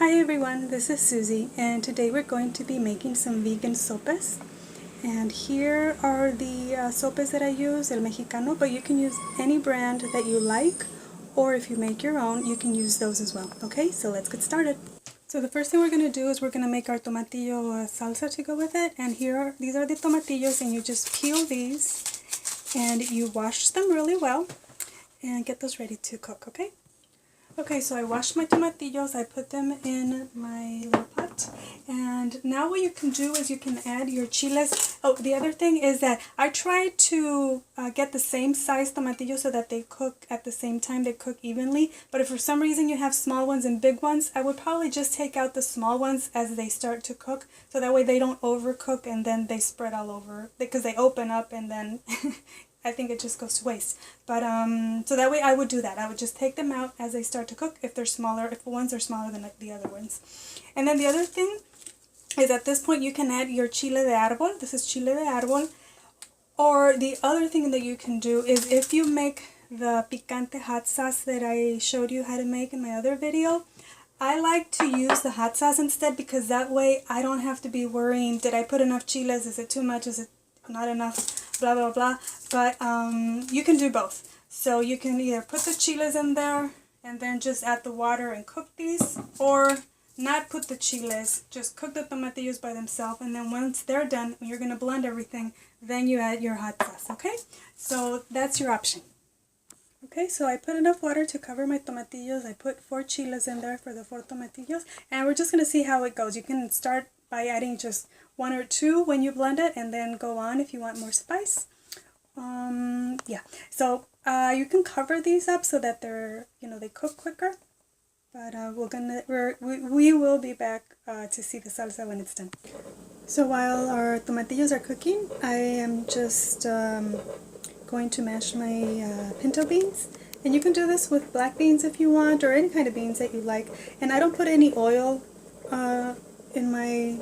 Hi everyone, this is Susie, and today we're going to be making some vegan sopes. And here are the sopes that I use, El Mexicano, but you can use any brand that you like, or if you make your own, you can use those as well. Okay, so let's get started. So the first thing we're going to do is we're going to make our Tomatillo Salsa to go with it. And these are the tomatillos, and you just peel these, and you wash them really well, and get those ready to cook, okay? Okay, so I washed my tomatillos, I put them in my little pot, and now what you can do is you can add your chiles. Oh, the other thing is that I try to get the same size tomatillos so that they cook at the same time, they cook evenly, but if for some reason you have small ones and big ones, I would probably just take out the small ones as they start to cook, so that way they don't overcook and then they spread all over, because they open up and then I think it just goes to waste. But so that way I would do that. I would just take them out as they start to cook if they're smaller, if ones are smaller than the other ones. And then the other thing is at this point you can add your chile de árbol. This is chile de árbol. Or the other thing that you can do is if you make the picante hot sauce that I showed you how to make in my other video, I like to use the hot sauce instead, because that way I don't have to be worrying, did I put enough chiles, is it too much, is it not enough, blah blah blah. But you can do both. So you can either put the chiles in there and then just add the water and cook these, or not put the chiles, just cook the tomatillos by themselves, and then once they're done, when you're going to blend everything, then you add your hot sauce, okay? So that's your option. Okay, so I put enough water to cover my tomatillos. I put 4 chiles in there for the 4 tomatillos, and we're just going to see how it goes. You can start by adding just 1 or 2 when you blend it, and then go on if you want more spice. Yeah, so you can cover these up so that they cook quicker. But we will be back to see the salsa when it's done. So while our tomatillos are cooking, I am just going to mash my pinto beans. And you can do this with black beans if you want, or any kind of beans that you like. And I don't put any oil in my...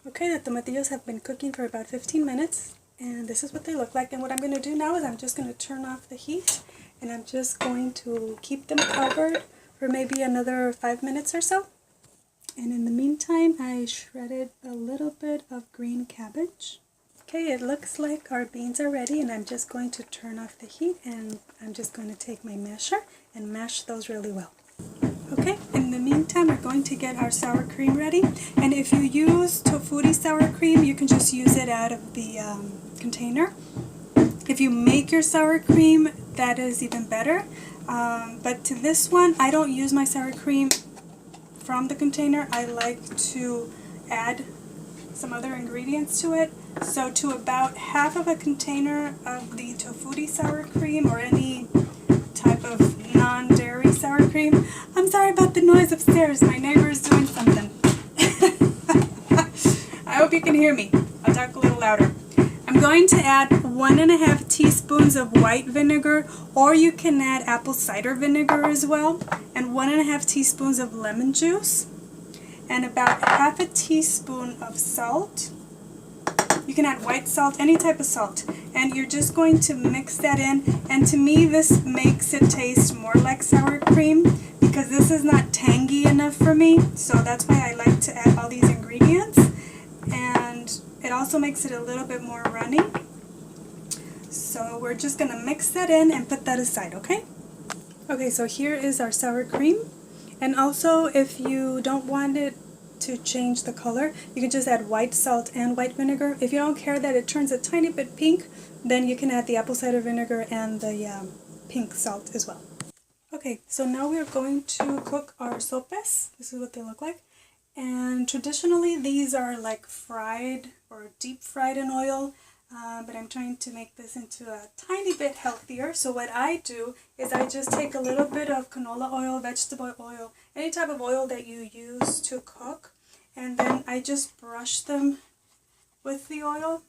Okay, the tomatillos have been cooking for about 15 minutes, and this is what they look like. And what I'm going to do now is I'm just going to turn off the heat, and I'm just going to keep them covered for maybe another 5 minutes or so. And in the meantime, I shredded a little bit of green cabbage. Okay, it looks like our beans are ready, and I'm just going to turn off the heat, and I'm just going to take my masher and mash those really well. Okay, in the meantime, we're going to get our sour cream ready. And if you use tofutti sour cream, you can just use it out of the container. If you make your sour cream, that is even better. But to this one, I don't use my sour cream from the container. I like to add some other ingredients to it. So to about half of a container of the tofutti sour cream, or any type of non-dairy sour cream. I'm sorry about the noise upstairs. My neighbor is doing something. I hope you can hear me. I'll talk a little louder. I'm going to add 1.5 teaspoons of white vinegar, or you can add apple cider vinegar as well, and 1.5 teaspoons of lemon juice, and about half a teaspoon of salt. You can add white salt, any type of salt, and you're just going to mix that in. And to me, this makes it taste more like sour cream, because this is not tangy enough for me, so that's why I like to add all these ingredients. And it also makes it a little bit more runny. So we're just going to mix that in and put that aside, okay? Okay, so here is our sour cream. And also, if you don't want it to change the color, you can just add white salt and white vinegar. If you don't care that it turns a tiny bit pink, then you can add the apple cider vinegar and the pink salt as well. Okay, so now we're going to cook our sopes. This is what they look like. And traditionally these are like fried or deep fried in oil, but I'm trying to make this into a tiny bit healthier. So what I do is I just take a little bit of canola oil, vegetable oil, any type of oil that you use to cook, and then I just brush them with the oil.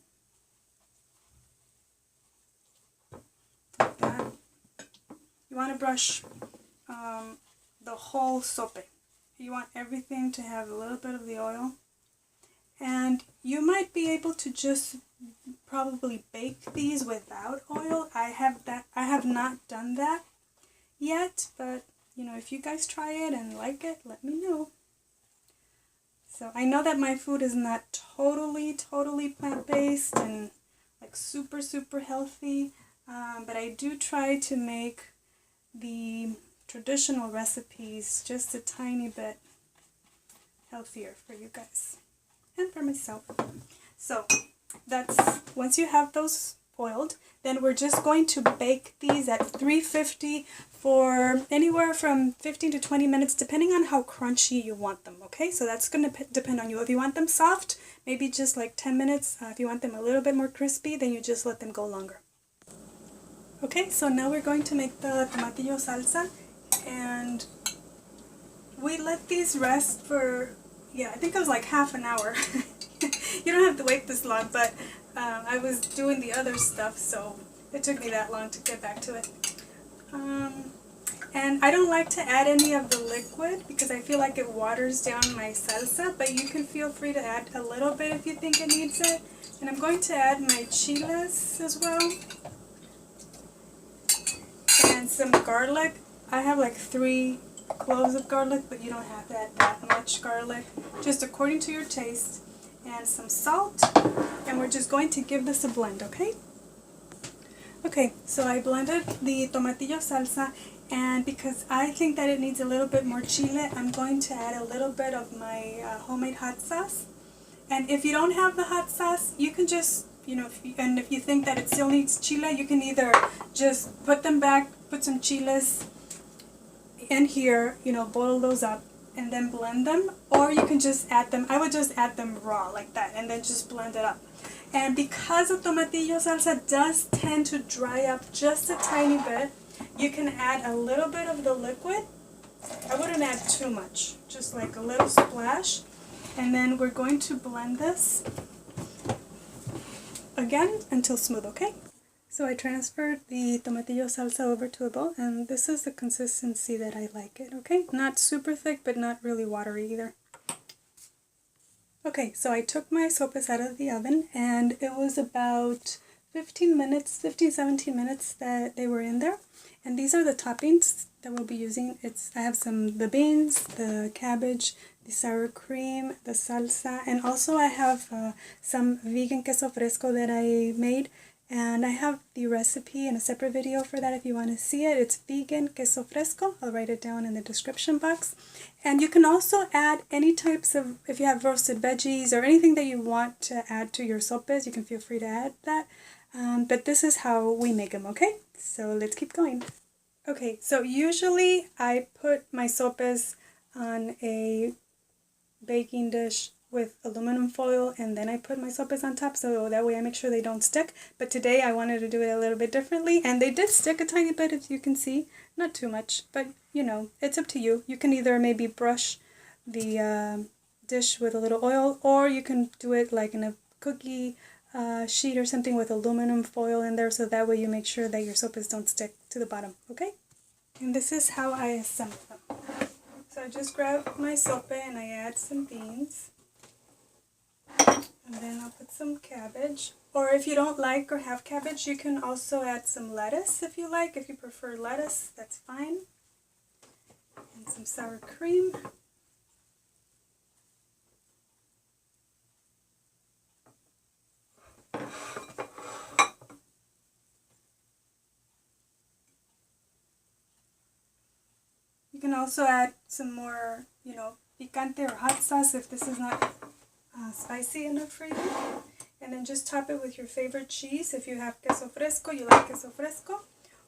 Like that. You want to brush the whole sope. You want everything to have a little bit of the oil. And you might be able to just probably bake these without oil. I have not done that. yet, but if you guys try it and like it, let me know. So I know that my food is not totally plant-based and like super healthy, but I do try to make the traditional recipes just a tiny bit healthier for you guys and for myself. So that's, once you have those boiled, then we're just going to bake these at 350 for anywhere from 15 to 20 minutes, depending on how crunchy you want them, okay? So that's going to depend on you. If you want them soft, maybe just like 10 minutes. If you want them a little bit more crispy, then you just let them go longer. Okay, so now we're going to make the Tomatillo Salsa, and we let these rest for, I think it was like half an hour. You don't have to wait this long, but I was doing the other stuff, so it took me that long to get back to it. And I don't like to add any of the liquid because I feel like it waters down my salsa, but you can feel free to add a little bit if you think it needs it. And I'm going to add my chiles as well. And some garlic. I have like 3 cloves of garlic, but you don't have to add that much garlic. Just according to your taste. And some salt. And we're just going to give this a blend, okay? Okay, so I blended the Tomatillo Salsa, and because I think that it needs a little bit more chile, I'm going to add a little bit of my homemade hot sauce. And if you don't have the hot sauce, you can just, if you think that it still needs chile, you can either just put them back, put some chiles in here, boil those up and then blend them, or you can just add them. I would just add them raw like that and then just blend it up. And because the Tomatillo Salsa does tend to dry up just a tiny bit, you can add a little bit of the liquid. I wouldn't add too much, just like a little splash. And then we're going to blend this again until smooth, okay? So I transferred the Tomatillo Salsa over to a bowl, and this is the consistency that I like it, okay? Not super thick, but not really watery either. Okay, so I took my sopes out of the oven, and it was about 17 minutes that they were in there. And these are the toppings that we'll be using. I have the beans, the cabbage, the sour cream, the salsa, and also I have some vegan queso fresco that I made. And I have the recipe in a separate video for that if you want to see it. It's vegan queso fresco. I'll write it down in the description box. And you can also add any types of, if you have roasted veggies or anything that you want to add to your sopes, you can feel free to add that. But this is how we make them, okay? So let's keep going. Okay, so usually I put my sopes on a baking dish with aluminum foil, and then I put my sopes on top, so that way I make sure they don't stick. But today I wanted to do it a little bit differently, and they did stick a tiny bit, as you can see. Not too much, but it's up to you. You can either maybe brush the dish with a little oil, or you can do it like in a cookie sheet or something with aluminum foil in there, so that way you make sure that your sopes don't stick to the bottom, okay? And this is how I assemble them. So I just grab my sope and I add some beans. And then I'll put some cabbage. Or if you don't like or have cabbage, you can also add some lettuce if you like. If you prefer lettuce, that's fine. And some sour cream. You can also add some more, picante or hot sauce if this is not spicy enough for you. And then just top it with your favorite cheese. If you have queso fresco, you like queso fresco.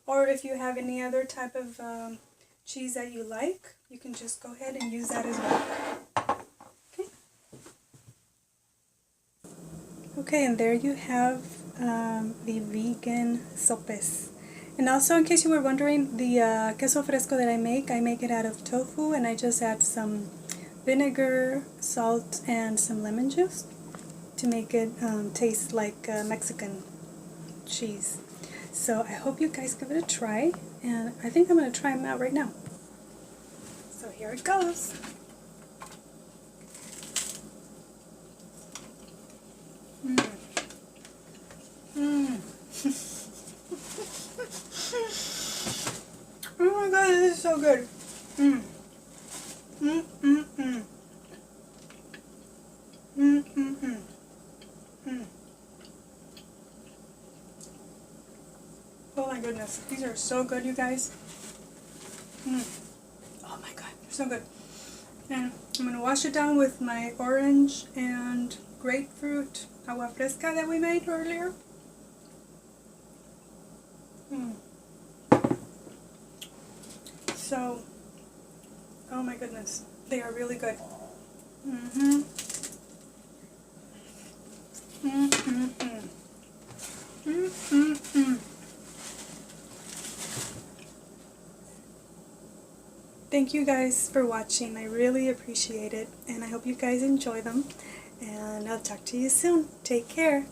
Or if you have any other type of cheese that you like, you can just go ahead and use that as well. Okay, and there you have the vegan sopes. And also, in case you were wondering, the queso fresco that I make it out of tofu, and I just add some vinegar, salt, and some lemon juice to make it taste like Mexican cheese. So I hope you guys give it a try, and I think I'm going to try them out right now. So here it goes. Oh my god, Oh, this is so good. Mm. Mm, mm, mm. Mm, mm, mm. Mm. Oh my goodness. These are so good, you guys. Mm. Oh my god, they're so good. And I'm going to wash it down with my orange and grapefruit agua fresca that we made earlier. Mm. So, oh my goodness, they are really good. Mm-hmm. Mm-mm-mm. Mm-mm-mm. Thank you guys for watching. I really appreciate it, and I hope you guys enjoy them. And I'll talk to you soon. Take care.